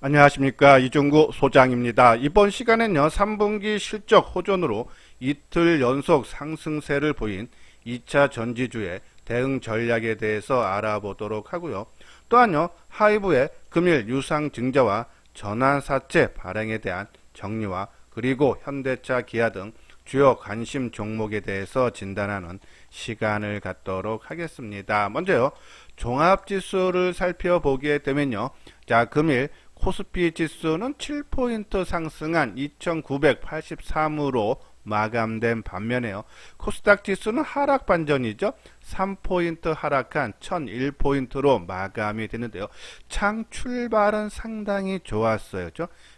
안녕하십니까, 이종구 소장입니다. 이번 시간엔요 3분기 실적 호전으로 이틀 연속 상승세를 보인 2차 전지주의 대응 전략에 대해서 알아보도록 하고요. 또한요 하이브의 금일 유상증자와 전환사채 발행에 대한 정리와 그리고 현대차, 기아 등 주요 관심 종목에 대해서 진단하는 시간을 갖도록 하겠습니다. 먼저요 종합지수를 살펴보게 되면요, 자 금일 코스피 지수는 7포인트 상승한 2983으로 마감된 반면에요, 코스닥 지수는 하락 반전이죠. 3포인트 하락한 1001포인트로 마감이 되는데요, 장 출발은 상당히 좋았어요.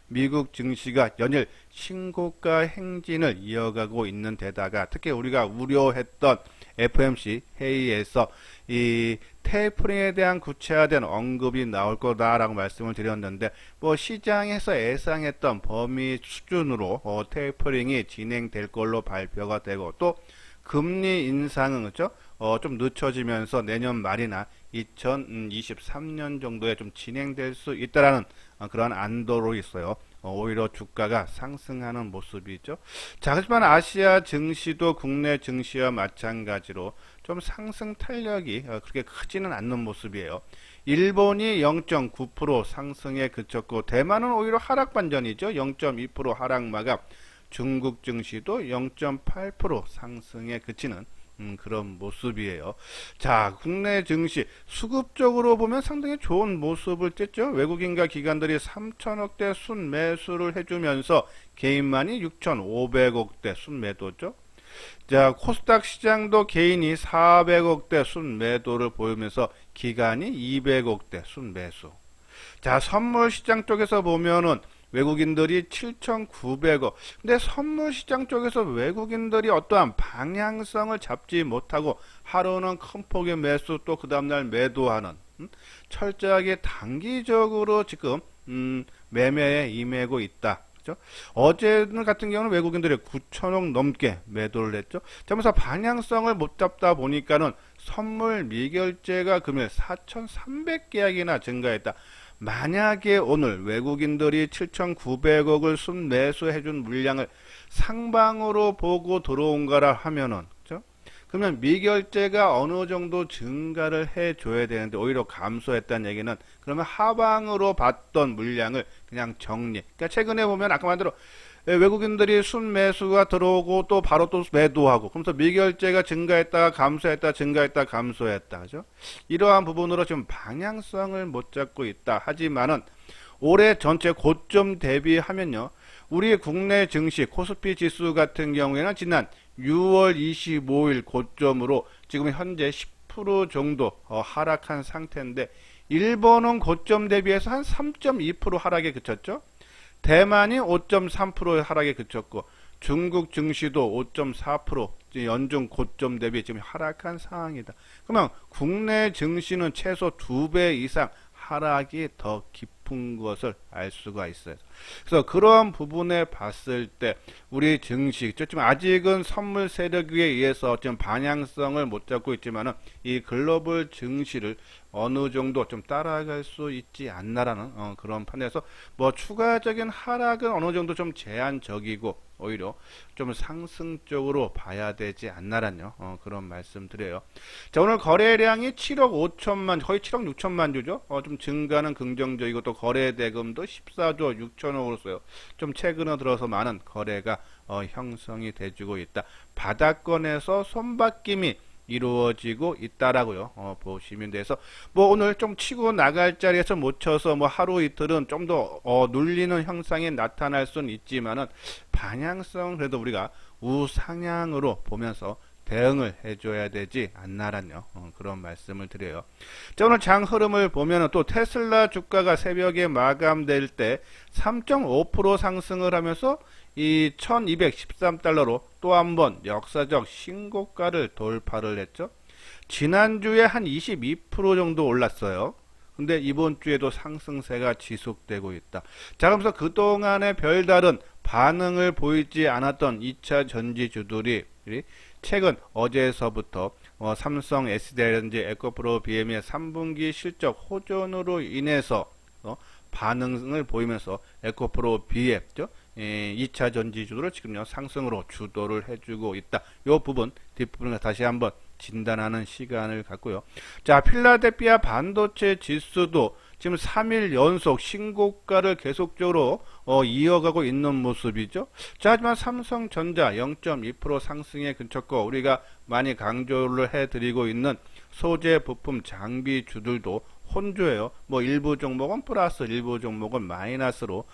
미국 증시가 연일 신고가 행진을 이어가고 있는 데다가 특히 우리가 우려했던 FOMC 회의에서 이 테이퍼링에 대한 구체화된 언급이 나올 거다라고 말씀을 드렸는데, 뭐 시장에서 예상했던 범위 수준으로 테이퍼링이 진행될 걸로 발표가 되고, 또 금리 인상은 그렇죠? 좀 늦춰지면서 내년 말이나 2023년 정도에 좀 진행될 수 있다라는 그런 안도로 있어요. 오히려 주가가 상승하는 모습이죠. 자, 하지만 아시아 증시도 국내 증시와 마찬가지로 좀 상승 탄력이 그렇게 크지는 않는 모습이에요. 일본이 0.9% 상승에 그쳤고, 대만은 오히려 하락 반전이죠. 0.2% 하락 마감. 중국 증시도 0.8% 상승에 그치는 그런 모습이에요. 자, 국내 증시 수급적으로 보면 상당히 좋은 모습을 냈죠. 외국인과 기관들이 3천억대 순매수를 해주면서 개인만이 6,500억대 순매도죠. 자, 코스닥 시장도 개인이 400억대 순매도를 보이면서 기관이 200억대 순매수. 자, 선물 시장 쪽에서 보면은 외국인들이 7,900억. 근데 선물 시장 쪽에서 외국인들이 어떠한 방향성을 잡지 못하고 하루는 큰 폭의 매수, 또 그 다음날 매도하는, 철저하게 단기적으로 지금 매매에 임하고 있다. 그죠? 어제 같은 경우는 외국인들이 9천억 넘게 매도를 했죠. 그러면서 방향성을 못 잡다 보니까는 선물 미결제가 금일 4,300계약이나 증가했다. 만약에 오늘 외국인들이 7,900억을 순매수해준 물량을 상방으로 보고 들어온 거라 하면은, 그죠? 그러면 미결제가 어느 정도 증가를 해줘야 되는데 오히려 감소했다는 얘기는, 그러면 하방으로 봤던 물량을 그냥 정리. 그러니까 최근에 보면 아까 말대로 외국인들이 순매수가 들어오고 또 바로 또 매도하고, 그러면서 미결제가 증가했다가 감소했다, 증가했다, 감소했다. 그죠? 이러한 부분으로 지금 방향성을 못 잡고 있다. 하지만은 올해 전체 고점 대비하면요, 우리 국내 증시 코스피 지수 같은 경우에는 지난 6월 25일 고점으로 지금 현재 10% 정도 하락한 상태인데, 일본은 고점 대비해서 한 3.2% 하락에 그쳤죠. 대만이 5.3%의 하락에 그쳤고, 중국 증시도 5.4% 연중 고점 대비 지금 하락한 상황이다. 그러면 국내 증시는 최소 2배 이상 하락이 더 깊은 것을 알 수가 있어요. 그래서 그런 부분에 봤을 때 우리 증시, 지금 아직은 선물 세력에 의해서 지금 방향성을 못 잡고 있지만은 이 글로벌 증시를 어느 정도 좀 따라갈 수 있지 않나라는 그런 판에서 뭐 추가적인 하락은 어느 정도 좀 제한적이고 오히려 좀 상승 쪽으로 봐야 되지 않나라는 그런 말씀 드려요. 자, 오늘 거래량이 7억 5천만, 거의 7억 6천만 주죠. 좀 증가는 긍정적이고, 또 거래 대금도 14조 6천억으로서요. 좀 최근에 들어서 많은 거래가 형성이 돼주고 있다. 바닥권에서 손바뀜이 이루어지고 있다라고요. 보시면 돼서 뭐 오늘 좀 치고 나갈 자리에서 못 쳐서 뭐 하루 이틀은 좀 더 눌리는 형상이 나타날 수는 있지만은 방향성 그래도 우리가 우상향으로 보면서 대응을 해줘야 되지 않나라는 그런 말씀을 드려요. 자, 오늘 장 흐름을 보면은 또 테슬라 주가가 새벽에 마감될 때 3.5% 상승을 하면서 이 1213달러로 또 한 번 역사적 신고가를 돌파를 했죠. 지난주에 한 22% 정도 올랐어요. 근데 이번 주에도 상승세가 지속되고 있다. 자, 그러면서 그동안에 별다른 반응을 보이지 않았던 2차 전지주들이 최근 어제서부터 삼성, SDI라든지 에코프로, BM의 3분기 실적 호전으로 인해서 반응을 보이면서 에코프로 BF 2차 전지주를 지금요 상승으로 주도를 해주고 있다. 이 부분 뒷부분을 다시 한번 진단하는 시간을 갖고요. 자, 필라델피아 반도체 지수도 지금 3일 연속 신고가를 계속적으로 이어가고 있는 모습이죠. 자, 하지만 삼성전자 0.2% 상승에 근처고 우리가 많이 강조를 해드리고 있는 소재 부품 장비주들도 혼조예요. 뭐 일부 종목은 플러스, 일부 종목은 마이너스로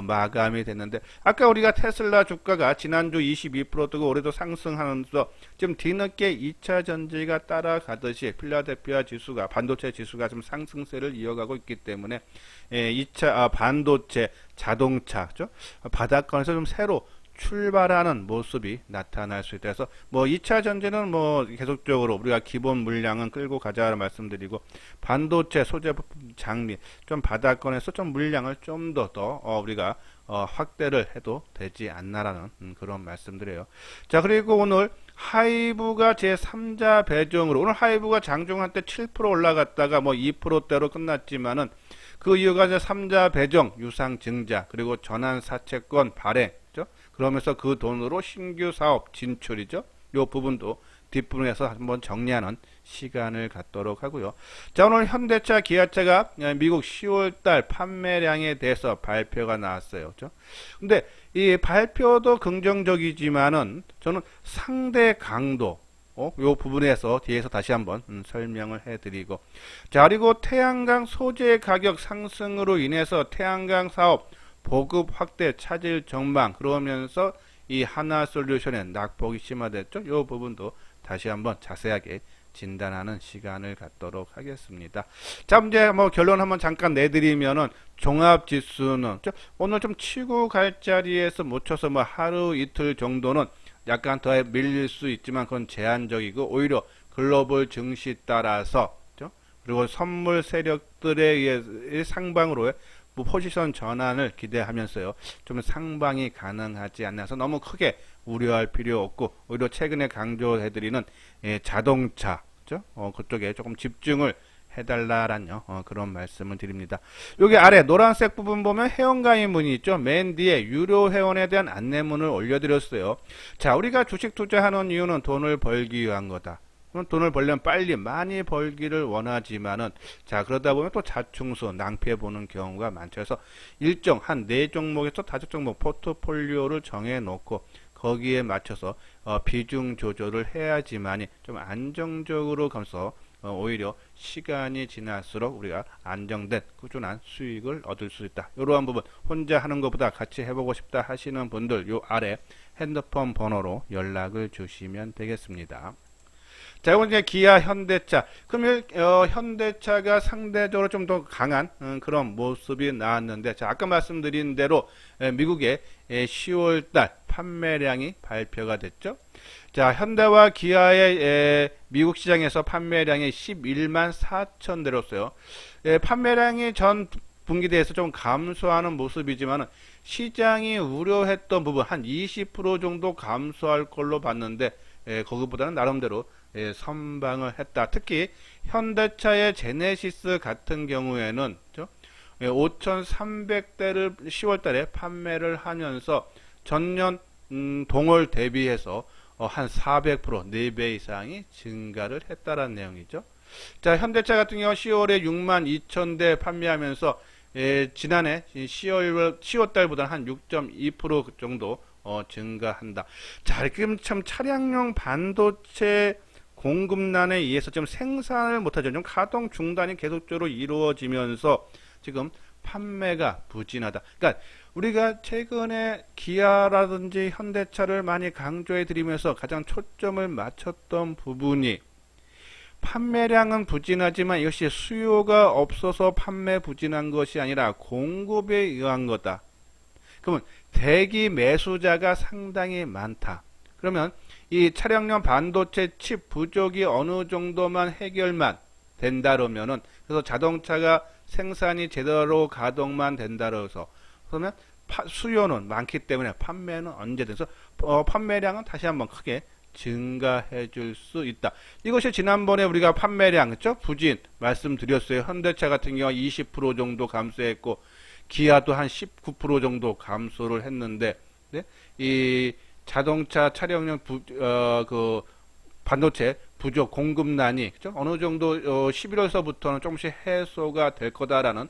마감이 됐는데, 아까 우리가 테슬라 주가가 지난주 22% 뜨고 올해도 상승하면서 지금 뒤늦게 2차 전지가 따라가듯이 필라델피아 지수가, 반도체 지수가 좀 상승세를 이어가고 있기 때문에 2차 반도체, 자동차 바닥권에서 좀 새로 출발하는 모습이 나타날 수 있다. 그래서 뭐 2차 전지는 뭐 계속적으로 우리가 기본 물량은 끌고 가자를 말씀드리고, 반도체 소재 부품 장비 좀 바닥권에서 좀 물량을 좀 더 우리가 확대를 해도 되지 않나라는 그런 말씀드려요. 자, 그리고 오늘 하이브가 제3자 배정으로, 오늘 하이브가 장중 한때 7% 올라갔다가 뭐 2%대로 끝났지만은 그 이유가 이제 3자 배정, 유상 증자, 그리고 전환 사채권 발행, 그러면서 그 돈으로 신규 사업 진출이죠. 이 부분도 뒷부분에서 한번 정리하는 시간을 갖도록 하고요. 자, 오늘 현대차, 기아차가 미국 10월달 판매량에 대해서 발표가 나왔어요. 근데 이 발표도 긍정적이지만은 저는 상대 강도, 요 부분에서 뒤에서 다시 한번 설명을 해드리고, 자, 그리고 태양광 소재 가격 상승으로 인해서 태양광 사업 보급 확대 차질 전망, 그러면서 이 하나솔루션의 낙폭이 심화됐죠. 이 부분도 다시 한번 자세하게 진단하는 시간을 갖도록 하겠습니다. 자, 이제 뭐 결론 한번 잠깐 내드리면은, 종합 지수는 오늘 좀 치고 갈 자리에서 못 쳐서 뭐 하루 이틀 정도는 약간 더 밀릴 수 있지만 그건 제한적이고, 오히려 글로벌 증시 따라서 그리고 선물 세력들에 의해 상방으로의 포지션 전환을 기대하면서요, 좀 상방이 가능하지 않아서 너무 크게 우려할 필요 없고, 오히려 최근에 강조해드리는 자동차 그쪽에 조금 집중을 해달라라는 그런 말씀을 드립니다. 여기 아래 노란색 부분 보면 회원가입 문이 있죠. 맨 뒤에 유료 회원에 대한 안내문을 올려드렸어요. 자, 우리가 주식 투자하는 이유는 돈을 벌기 위한 거다. 돈을 벌려면 빨리 많이 벌기를 원하지만은, 자, 그러다 보면 또 자충수 낭패 보는 경우가 많죠. 그래서 일정 한 4종목에서 5종목 포트폴리오를 정해 놓고 거기에 맞춰서 비중 조절을 해야지만이 좀 안정적으로 가면서 오히려 시간이 지날수록 우리가 안정된 꾸준한 수익을 얻을 수 있다. 이러한 부분 혼자 하는 것보다 같이 해보고 싶다 하시는 분들, 요 아래 핸드폰 번호로 연락을 주시면 되겠습니다. 자, 이건 이제 기아, 현대차. 그러면 현대차가 상대적으로 좀 더 강한 그런 모습이 나왔는데, 자, 아까 말씀드린 대로 미국의 10월달 판매량이 발표가 됐죠. 자, 현대와 기아의 미국 시장에서 판매량이 11만 4천 대로였어요. 판매량이 전 분기 대해서 좀 감소하는 모습이지만 시장이 우려했던 부분 한 20% 정도 감소할 걸로 봤는데, 거기보다는 나름대로 선방을 했다. 특히 현대차의 제네시스 같은 경우에는 5,300대를 10월달에 판매를 하면서 전년 동월 대비해서 한 400%, 4배 이상이 증가를 했다라는 내용이죠. 자, 현대차 같은 경우 10월에 62,000대 판매하면서 지난해 10월달보다는 한 6.2% 정도 증가한다. 자, 지금 참 차량용 반도체 공급난에 의해서 좀 생산을 못하죠. 좀 가동 중단이 계속적으로 이루어지면서 지금 판매가 부진하다. 그러니까 우리가 최근에 기아라든지 현대차를 많이 강조해 드리면서 가장 초점을 맞췄던 부분이, 판매량은 부진하지만 이것이 수요가 없어서 판매 부진한 것이 아니라 공급에 의한 거다. 그러면 대기 매수자가 상당히 많다. 그러면 이 차량용 반도체 칩 부족이 어느 정도만 해결만 된다 그러면은, 그래서 자동차가 생산이 제대로 가동만 된다 그래서, 그러면 수요는 많기 때문에 판매는 언제든 판매량은 다시 한번 크게 증가해 줄 수 있다. 이것이 지난번에 우리가 판매량 부진 말씀드렸어요. 현대차 같은 경우 20% 정도 감소했고, 기아도 한 19% 정도 감소를 했는데, 네? 이 자동차 차량용 그 반도체 부족 공급난이 그죠? 어느 정도 11월서부터는 조금씩 해소가 될 거다라는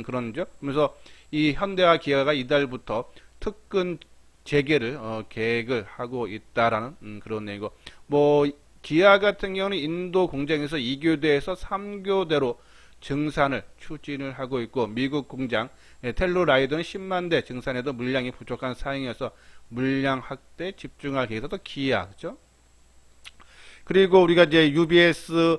그런죠. 그래서 이 현대와 기아가 이달부터 특근 재개를 계획을 하고 있다라는 그런 내용이고, 뭐 기아 같은 경우는 인도 공장에서 2교대에서 3교대로 증산을 추진을 하고 있고, 미국 공장 텔루라이더는 10만 대 증산에도 물량이 부족한 상황이어서 물량 확대 집중할 계획에서도 기아, 그죠? 그리고 우리가 이제 UBS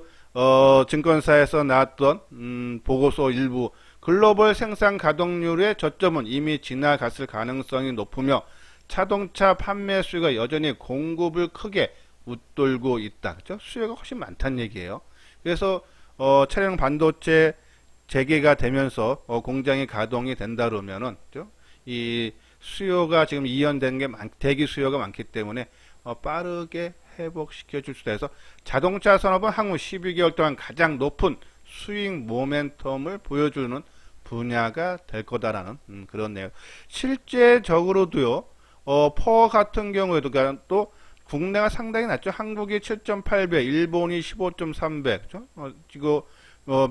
증권사에서 나왔던 보고서 일부, 글로벌 생산 가동률의 저점은 이미 지나갔을 가능성이 높으며 자동차 판매 수요가 여전히 공급을 크게 웃돌고 있다. 그죠? 수요가 훨씬 많다는 얘기예요. 그래서 차량 반도체 재개가 되면서 공장이 가동이 된다 그러면은, 그죠? 이 수요가 지금 이연된 게 대기 수요가 많기 때문에 빠르게 회복시켜 줄 수도 해서 자동차 산업은 향후 12개월 동안 가장 높은 수익 모멘텀을 보여주는 분야가 될 거다라는 그런 내용. 실제적으로도요, 퍼 같은 경우에도 또 국내가 상당히 낮죠. 한국이 7.8배, 일본이 15.3배, 그죠? 지금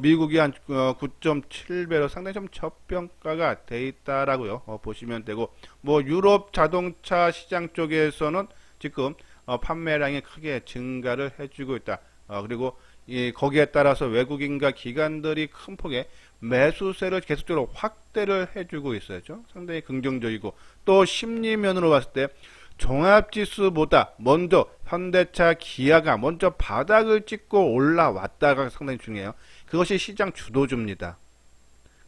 미국이 한 9.7배로 상당히 좀 저평가가 돼 있다라고요. 보시면 되고, 뭐 유럽 자동차 시장 쪽에서는 지금 판매량이 크게 증가를 해주고 있다. 그리고 거기에 따라서 외국인과 기관들이 큰 폭의 매수세를 계속적으로 확대를 해주고 있어요. 상당히 긍정적이고, 또 심리면으로 봤을 때 종합지수보다 먼저 현대차, 기아가 먼저 바닥을 찍고 올라왔다가 상당히 중요해요. 그것이 시장 주도주입니다.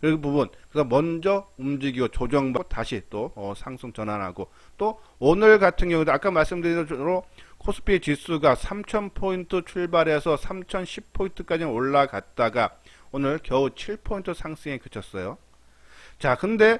그 부분, 그래서 먼저 움직이고 조정받고 다시 또 상승 전환하고, 또 오늘 같은 경우도 아까 말씀드린 대로 코스피 지수가 3000포인트 출발해서 3010포인트까지 올라갔다가 오늘 겨우 7포인트 상승에 그쳤어요. 자, 근데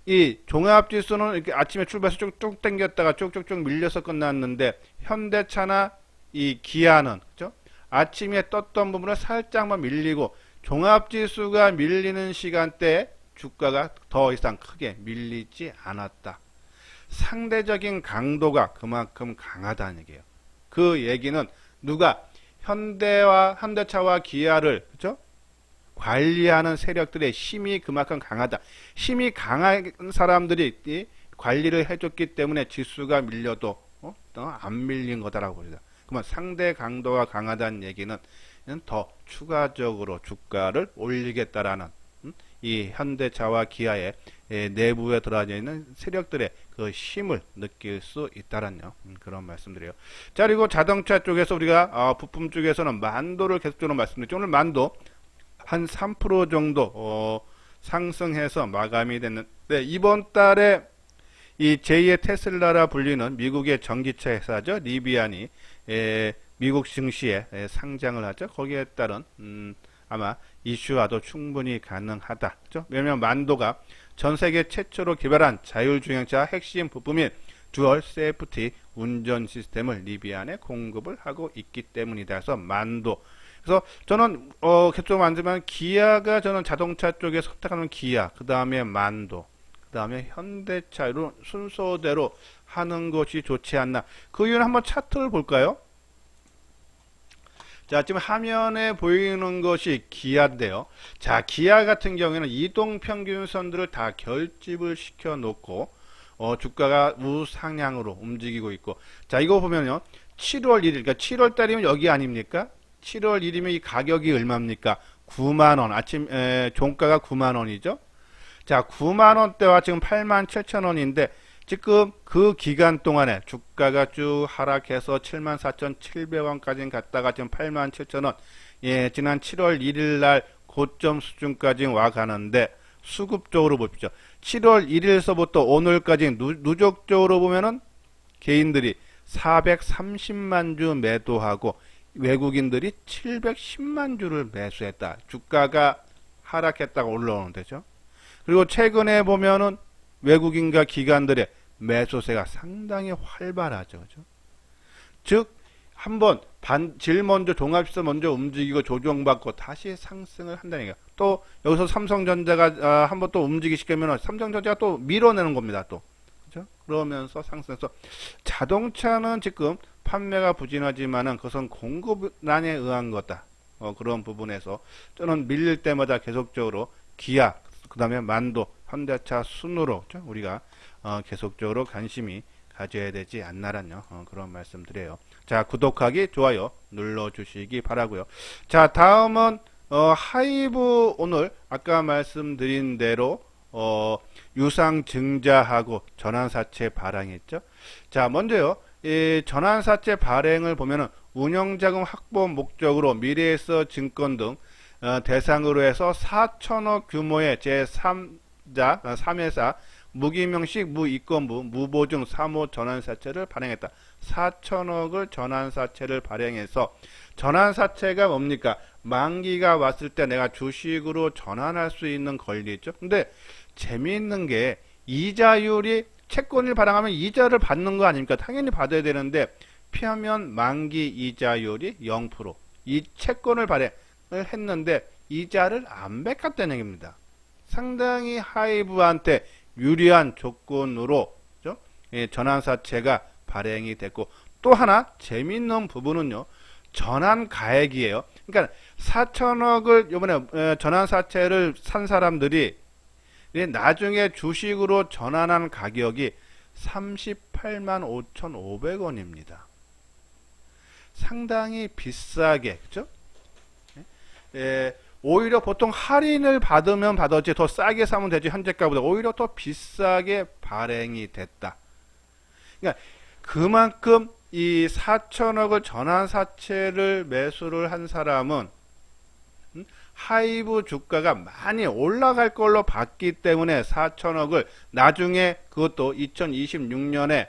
이 종합지수는 이렇게 아침에 출발해서 쭉쭉 당겼다가 쭉쭉쭉 밀려서 끝났는데, 현대차나 이 기아는, 그죠? 아침에 떴던 부분을 살짝만 밀리고 종합지수가 밀리는 시간대에 주가가 더 이상 크게 밀리지 않았다. 상대적인 강도가 그만큼 강하다는 얘기예요. 그 얘기는 누가 현대차와 기아를, 그죠? 관리하는 세력들의 힘이 그만큼 강하다. 힘이 강한 사람들이 이 관리를 해줬기 때문에 지수가 밀려도 안 밀린 거다라고 봅니다. 그러면 상대 강도가 강하다는 얘기는 더 추가적으로 주가를 올리겠다라는 이 현대차와 기아의 내부에 들어져 있는 세력들의 그 힘을 느낄 수 있다라는 그런 말씀드려요. 자, 그리고 자동차 쪽에서 우리가 부품 쪽에서는 만도를 계속적으로 말씀드렸죠. 오늘 만도 한 3% 정도 상승해서 마감이 됐는데, 이번 달에 이 제2의 테슬라라 불리는 미국의 전기차 회사죠. 리비안이 미국 증시에 상장을 하죠. 거기에 따른 아마 이슈화도 충분히 가능하다. 그죠? 왜냐하면 만도가 전 세계 최초로 개발한 자율주행차 핵심 부품인 듀얼 세이프티 운전 시스템을 리비안에 공급을 하고 있기 때문이다. 그래서 만도. 그래서 저는 개점 만들면 기아가 저는 자동차 쪽에 선택하는 기아, 그 다음에 만도, 그 다음에 현대차로 순서대로 하는 것이 좋지 않나. 그 이유는 한번 차트를 볼까요? 자, 지금 화면에 보이는 것이 기아인데요. 자, 기아 같은 경우에는 이동평균선들을 다 결집을 시켜 놓고 주가가 우상향으로 움직이고 있고, 자, 이거 보면요, 7월 1일, 그러니까 7월 달이면 여기 아닙니까? 7월 1일이면 이 가격이 얼마입니까? 9만원, 종가가 9만원이죠. 자, 9만원대와 지금 87,000원인데, 지금 그 기간 동안에 주가가 쭉 하락해서 74,700원까지 갔다가 지금 87,000원, 지난 7월 1일 날 고점 수준까지 와 가는데, 수급적으로 보십시오. 7월 1일서부터 오늘까지 누적적으로 보면은 개인들이 430만 주 매도하고 외국인들이 710만 주를 매수했다. 주가가 하락했다가 올라오는 데죠. 그리고 최근에 보면은 외국인과 기관들의 매수세가 상당히 활발하죠. 그죠? 즉, 한번 질 먼저 종합시설 먼저 움직이고 조정받고 다시 상승을 한다는 얘기야. 또 여기서 삼성전자가 한번 또 움직이기 시키면 삼성전자가 또 밀어내는 겁니다. 또 그죠? 그러면서 상승해서 자동차는 지금 판매가 부진하지만은 그것은 공급난에 의한 거다. 그런 부분에서 저는 밀릴 때마다 계속적으로 기아, 그 다음에 만도, 현대차 순으로 우리가 계속적으로 관심이 가져야 되지 않나라는 그런 말씀 드려요. 자, 구독하기, 좋아요 눌러주시기 바라고요. 자, 다음은 하이브 오늘 아까 말씀드린 대로 유상증자하고 전환사채 발행했죠. 자, 먼저요. 이 전환사채 발행을 보면은 운영자금 확보 목적으로 미래에서 증권 등 대상으로 해서 4천억 규모의 제3자 3회사 무기명식 무이권부 무보증 사모 전환사채를 발행했다. 4천억을 전환사채를 발행해서 전환사채가 뭡니까? 만기가 왔을 때 내가 주식으로 전환할 수 있는 권리 있죠. 근데 재미있는 게 이자율이 채권을 발행하면 이자를 받는 거 아닙니까? 당연히 받아야 되는데 피하면 만기 이자율이 0%. 이 채권을 발행을 했는데 이자를 안 뺏겼다는 얘기입니다. 상당히 하이브한테 유리한 조건으로 전환사채가 발행이 됐고, 또 하나 재미있는 부분은요. 전환가액이에요. 그러니까 4천억을 이번에 전환사채를 산 사람들이 나중에 주식으로 전환한 가격이 38만 5,500원입니다. 상당히 비싸게, 그죠? 오히려 보통 할인을 받으면 받았지 더 싸게 사면 되지 현재가보다 오히려 더 비싸게 발행이 됐다. 그러니까 그만큼 이 4천억을 전환사채를 매수를 한 사람은 하이브 주가가 많이 올라갈 걸로 봤기 때문에 4천억을 나중에 그것도 2026년에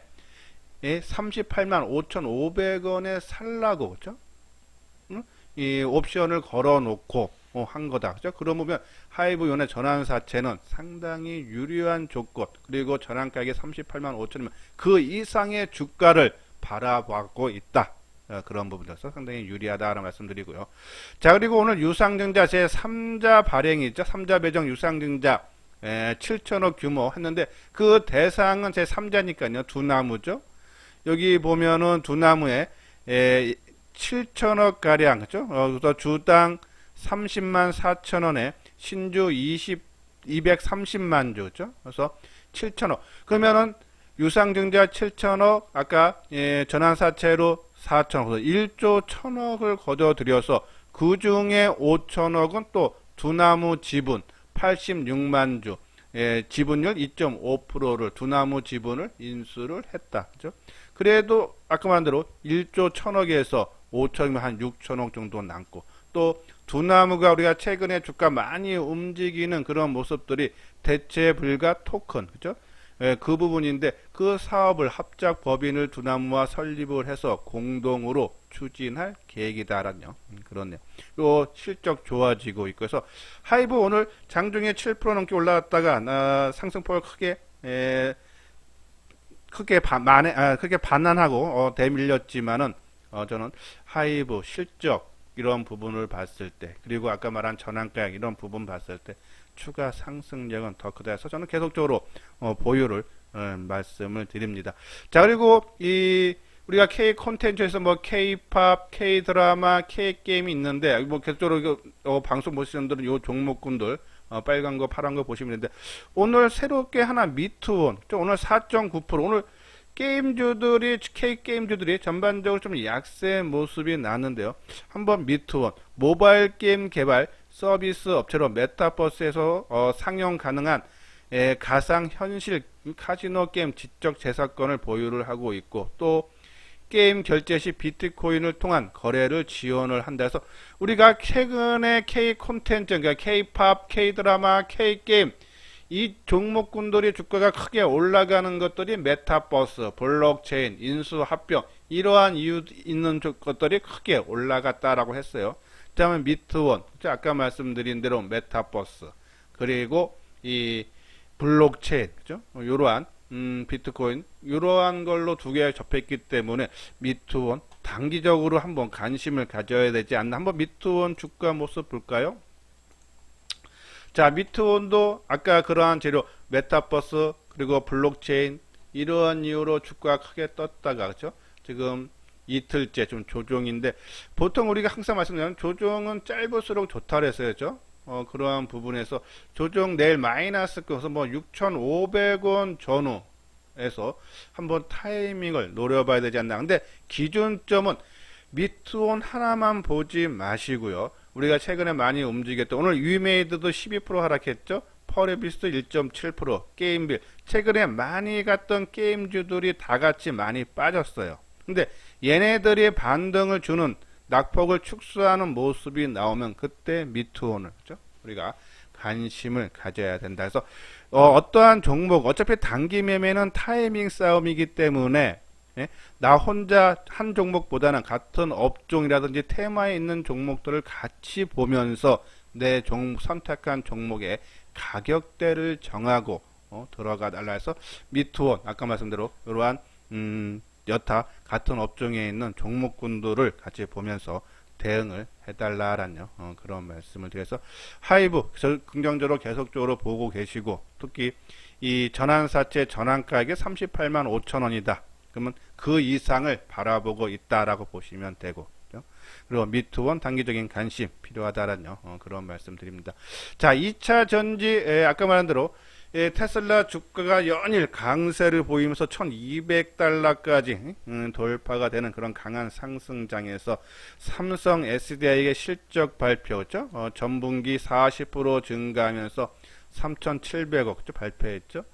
38만 5,500원에 살라고, 그죠? 이 옵션을 걸어 놓고 한 거다. 그죠? 그러면 하이브 연의 전환사채는 상당히 유리한 조건, 그리고 전환가격이 38만 5천이면 그 이상의 주가를 바라보고 있다. 그런 부분에서 상당히 유리하다라는 말씀드리고요. 자, 그리고 오늘 유상증자 제3자 발행이 있죠. 3자 배정 유상증자 7천억 규모 했는데 그 대상은 제3자니까요. 두 나무죠. 여기 보면은 두 나무에 7천억 가량, 그죠? 그래서 주당 30만 4천원에 신주 230만 주죠. 그래서 7천억. 그러면은 유상증자 7천억, 아까 전환사채로 4천억, 1조 1천억을 거둬들여서 그 중에 5천억은 또 두나무 지분 86만 주, 지분율 2.5%를 두나무 지분을 인수를 했다. 그죠? 그래도 아까 말한 대로 1조 1천억에서 5천이면 한 6천억 정도 남고, 또 두나무가 우리가 최근에 주가 많이 움직이는 그런 모습들이 대체 불가 토큰, 그죠? 그 부분인데 그 사업을 합작 법인을 두나무와 설립을 해서 공동으로 추진할 계획이다라는 그렇네요. 요 실적 좋아지고 있고 해서 하이브 오늘 장중에 7% 넘게 올라갔다가 상승폭을 크게 반환하고 대밀렸지만은 저는 하이브 실적 이런 부분을 봤을 때, 그리고 아까 말한 전환가액 이런 부분 봤을 때 추가 상승력은 더 크다 해서 저는 계속적으로 보유를 말씀을 드립니다. 자, 그리고 우리가 K 콘텐츠에서 뭐 K-팝, K-드라마, K-게임이 있는데 뭐 계속적으로 방송 보시는 분들은 요 종목군들 빨간 거 파란 거 보시면 되는데 오늘 새롭게 하나 미투원 오늘 4.9% 오늘 게임주들이 K게임주들이 전반적으로 좀 약세 모습이 나는데요. 한번 미투원 모바일 게임 개발 서비스 업체로 메타버스에서 상용 가능한 가상현실 카지노 게임 지적 재산권을 보유를 하고 있고, 또 게임 결제 시 비트코인을 통한 거래를 지원을 한다 해서 우리가 최근에 K 콘텐츠, 그러니까 K-팝, K-드라마, K-게임 이 종목군들이 주가가 크게 올라가는 것들이 메타버스, 블록체인, 인수합병 이러한 이유 있는 것들이 크게 올라갔다라고 했어요. 그 다음에 미트원, 아까 말씀드린 대로 메타버스, 그리고 이 블록체인, 그죠? 이러한 비트코인 이러한 걸로 두 개 접했기 때문에 미트원 단기적으로 한번 관심을 가져야 되지 않나. 한번 미트원 주가 모습 볼까요? 자, 미트원도 아까 그러한 재료 메타버스 그리고 블록체인 이러한 이유로 주가가 크게 떴다가 그렇죠? 지금 이틀째 좀 조정인데, 보통 우리가 항상 말씀드리는 조정은 짧을수록 좋다 그랬어요. 그렇죠? 그러한 부분에서 조정 내일 마이너스 그래서 뭐 6,500원 전후에서 한번 타이밍을 노려봐야 되지 않나. 근데 기준점은 미트온 하나만 보지 마시고요. 우리가 최근에 많이 움직였던 오늘 위메이드도 12% 하락했죠. 퍼레비스도 1.7%, 게임빌 최근에 많이 갔던 게임주들이 다 같이 많이 빠졌어요. 근데 얘네들이 반등을 주는 낙폭을 축소하는 모습이 나오면 그때 미트온을 그렇죠? 우리가 관심을 가져야 된다. 그래서 어떠한 종목 어차피 단기 매매는 타이밍 싸움이기 때문에 예? 나 혼자 한 종목보다는 같은 업종이라든지 테마에 있는 종목들을 같이 보면서 내 선택한 종목의 가격대를 정하고 들어가 달라 해서 미트원 아까 말씀대로 이러한 여타 같은 업종에 있는 종목군들을 같이 보면서 대응을 해달라라는 그런 말씀을 드려서 하이브 긍정적으로 계속적으로 보고 계시고, 특히 이 전환사채 전환가액이 38만 5천 원이다. 그러면 그 이상을 바라보고 있다라고 보시면 되고, 그렇죠? 그리고 미트원 단기적인 관심 필요하다라는 그런 말씀 드립니다. 자, 2차 전지 아까 말한 대로 테슬라 주가가 연일 강세를 보이면서 1200달러까지 돌파가 되는 그런 강한 상승장에서 삼성 SDI의 실적 발표죠. 전분기 40% 증가하면서 3,700억 발표했죠.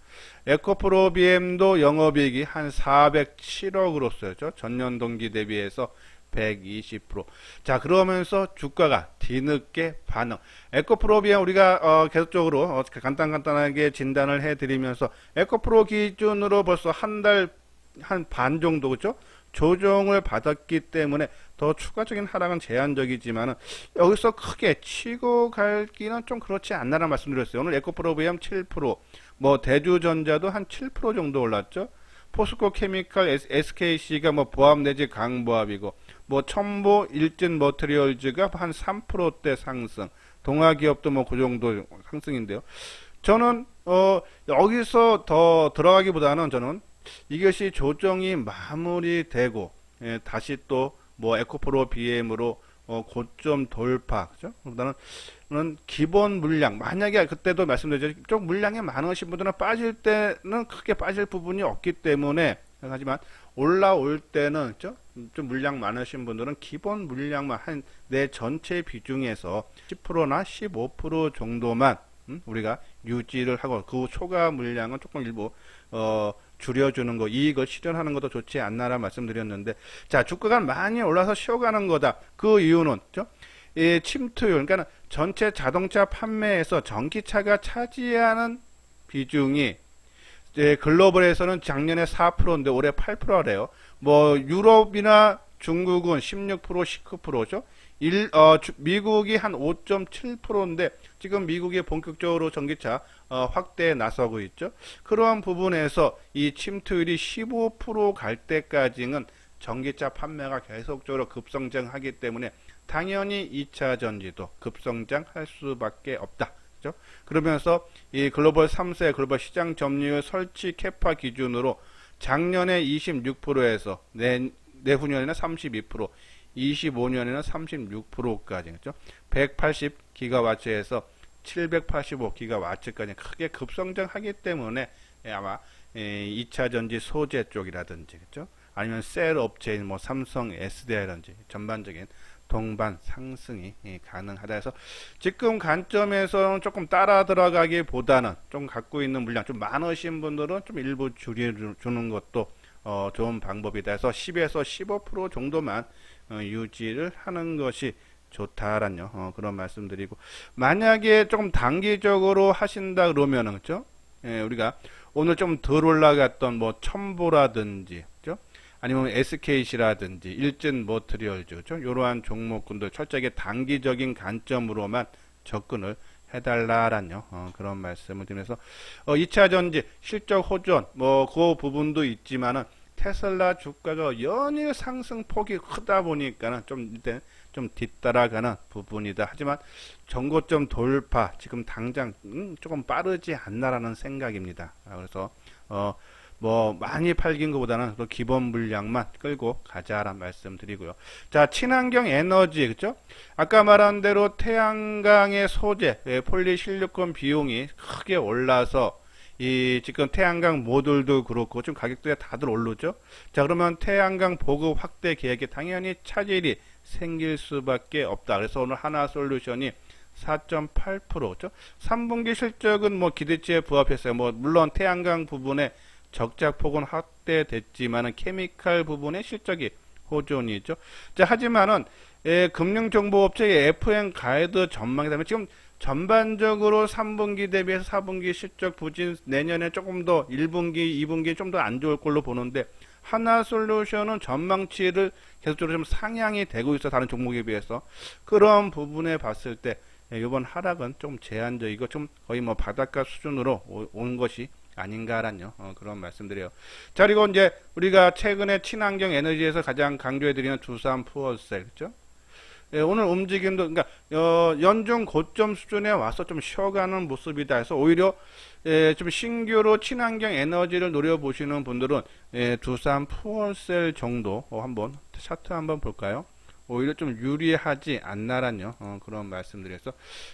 에코프로 BM도 영업이익이 한 407억으로서였죠. 전년 동기 대비해서 120%. 자, 그러면서 주가가 뒤늦게 반응. 에코프로 BM 우리가 계속적으로 간단하게 진단을 해드리면서 에코프로 기준으로 벌써 한 달 한 반 정도 그죠? 조정을 받았기 때문에 더 추가적인 하락은 제한적이지만은 여기서 크게 치고 갈기는 좀 그렇지 않나라는 말씀드렸어요. 오늘 에코프로 BM 7%, 뭐 대주전자도 한 7% 정도 올랐죠. 포스코 케미칼 SKC가 뭐 보합 내지 강보합이고, 뭐 첨보 일진 머티리얼즈가 한 3%대 상승, 동아기업도 뭐 그 정도 상승인데요. 저는 여기서 더 들어가기보다는 저는 이것이 조정이 마무리되고 다시 또 뭐 에코프로 BM으로 고점 돌파, 그죠? 그다음은 기본 물량, 만약에 그때도 말씀드렸죠. 좀 물량이 많으신 분들은 빠질 때는 크게 빠질 부분이 없기 때문에, 하지만 올라올 때는 그죠? 좀 물량 많으신 분들은 기본 물량만 한 내 전체 비중에서 10%나 15% 정도만 우리가 유지를 하고, 그 초과 물량은 조금 일부 줄여주는 거, 이익을 실현하는 것도 좋지 않나라 말씀드렸는데, 자, 주가가 많이 올라서 쉬어가는 거다. 그 이유는 그죠? 이 침투율, 그러니까 전체 자동차 판매에서 전기차가 차지하는 비중이 글로벌에서는 작년에 4%인데 올해 8%래요. 뭐 유럽이나 중국은 16%, 19%죠. 미국이 한 5.7%인데 지금 미국이 본격적으로 전기차 확대에 나서고 있죠. 그러한 부분에서 이 침투율이 15% 갈 때까지는 전기차 판매가 계속적으로 급성장하기 때문에 당연히 2차 전지도 급성장할 수밖에 없다. 그렇죠? 그러면서 이 글로벌 3세 글로벌 시장 점유율 설치 캐파 기준으로 작년에 26%에서 내후년에는 32%, 25년에는 36%까지, 그렇죠? 180기가와트에서 785기가와트까지 크게 급성장하기 때문에 아마 2차 전지 소재 쪽이라든지, 그렇죠? 아니면 셀 업체인 뭐 삼성 SDI라든지 전반적인 동반 상승이 가능하다 해서 지금 관점에서는 조금 따라 들어가기보다는 좀 갖고 있는 물량 좀 많으신 분들은 좀 일부 줄여주는 것도 좋은 방법이다 해서 10에서 15% 정도만 유지를 하는 것이 좋다라는 그런 말씀드리고, 만약에 조금 단기적으로 하신다 그러면은 그죠? 우리가 오늘 좀 덜 올라갔던 뭐 첨보라든지 그죠? 아니면 SKC라든지 일진 머티리얼즈, 그죠? 이러한 종목군들 철저하게 단기적인 관점으로만 접근을 해달라라는 그런 말씀을 드리면서 2차 전지 실적 호전 뭐 그 부분도 있지만은 테슬라 주가가 연일 상승폭이 크다 보니까는 좀 뒤따라가는 부분이다. 하지만 전고점 돌파 지금 당장 조금 빠르지 않나라는 생각입니다. 그래서 뭐 많이 팔긴 것보다는 그 기본 물량만 끌고 가자라는 말씀 드리고요. 자, 친환경 에너지, 그죠? 아까 말한 대로 태양광의 소재, 폴리실리콘 비용이 크게 올라서 이 지금 태양광 모듈도 그렇고 좀 가격대가 다들 오르죠. 자, 그러면 태양광 보급 확대 계획에 당연히 차질이 생길 수밖에 없다. 그래서 오늘 하나솔루션이 4.8%죠. 3분기 실적은 뭐 기대치에 부합했어요. 뭐 물론 태양광 부분에 적자폭은 확대됐지만은 케미칼 부분의 실적이 호전이죠. 자, 하지만은 금융정보업체의 FN 가이드 전망이 되면 지금 전반적으로 3분기 대비해서 4분기 실적 부진 내년에 조금 더 1분기, 2분기 좀 더 안 좋을 걸로 보는데 하나솔루션은 전망치를 계속적으로 좀 상향이 되고 있어 다른 종목에 비해서 그런 부분에 봤을 때 이번 하락은 좀 제한적이고 좀 거의 뭐 바닷가 수준으로 온 것이 아닌가라는 그런 말씀드려요. 자, 그리고 이제 우리가 최근에 친환경 에너지에서 가장 강조해드리는 두산 푸어셀, 그죠? 오늘 움직임도 그러니까 연중 고점 수준에 와서 좀 쉬어가는 모습이다 해서 오히려 좀 신규로 친환경 에너지를 노려보시는 분들은 두산 푸어셀 정도 한번 차트 한번 볼까요? 오히려 좀 유리하지 않나라는 그런 말씀드려서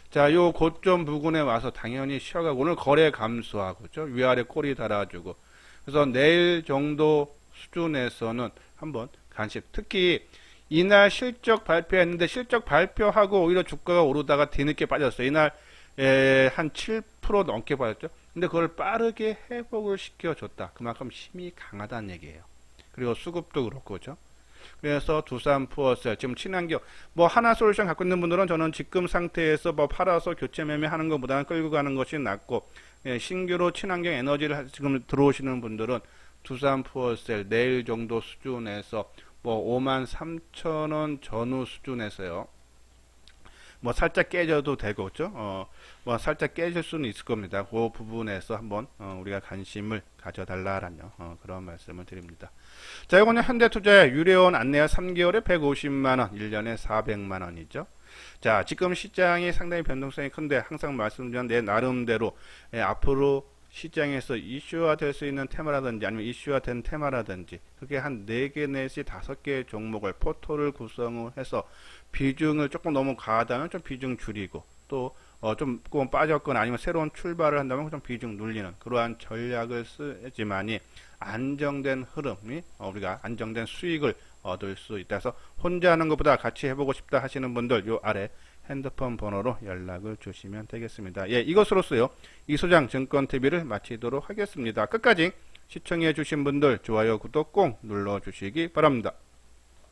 자, 요 고점 부근에 와서 당연히 쉬어가고 오늘 거래 감소하고 죠 위아래 꼬리 달아주고 그래서 내일 정도 수준에서는 한번 간식 특히 이날 실적 발표했는데 실적 발표하고 오히려 주가가 오르다가 뒤늦게 빠졌어요. 이날 한 7% 넘게 빠졌죠. 근데 그걸 빠르게 회복을 시켜줬다. 그만큼 힘이 강하다는 얘기예요. 그리고 수급도 그렇고 그죠. 그래서 두산 푸어셀 지금 친환경 뭐 하나솔루션 갖고 있는 분들은 저는 지금 상태에서 뭐 팔아서 교체 매매하는 것보다는 끌고 가는 것이 낫고 신규로 친환경 에너지를 지금 들어오시는 분들은 두산 푸어셀 내일 정도 수준에서 뭐 53,000원 전후 수준에서요. 뭐 살짝 깨져도 되고, 그죠? 뭐 살짝 깨질 수는 있을 겁니다. 그 부분에서 한번 우리가 관심을 가져달라라는 그런 말씀을 드립니다. 자, 이거는 현대투자의 유료원 안내와 3개월에 150만원, 1년에 400만원이죠. 자, 지금 시장이 상당히 변동성이 큰데 항상 말씀드린 내 나름대로 앞으로 시장에서 이슈화 될 수 있는 테마라든지 아니면 이슈화 된 테마라든지 그게 한 4개 내지 5개 종목을 포토를 구성을 해서 비중을 조금 너무 과하다면 좀 비중 줄이고 또 조금 빠졌거나 아니면 새로운 출발을 한다면 좀 비중 눌리는 그러한 전략을 쓰지만이 안정된 흐름이 우리가 안정된 수익을 얻을 수 있다 해서 혼자 하는 것보다 같이 해보고 싶다 하시는 분들 요 아래 핸드폰 번호로 연락을 주시면 되겠습니다. 예, 이것으로서요 이소장 증권TV를 마치도록 하겠습니다. 끝까지 시청해 주신 분들 좋아요 구독 꼭 눌러 주시기 바랍니다.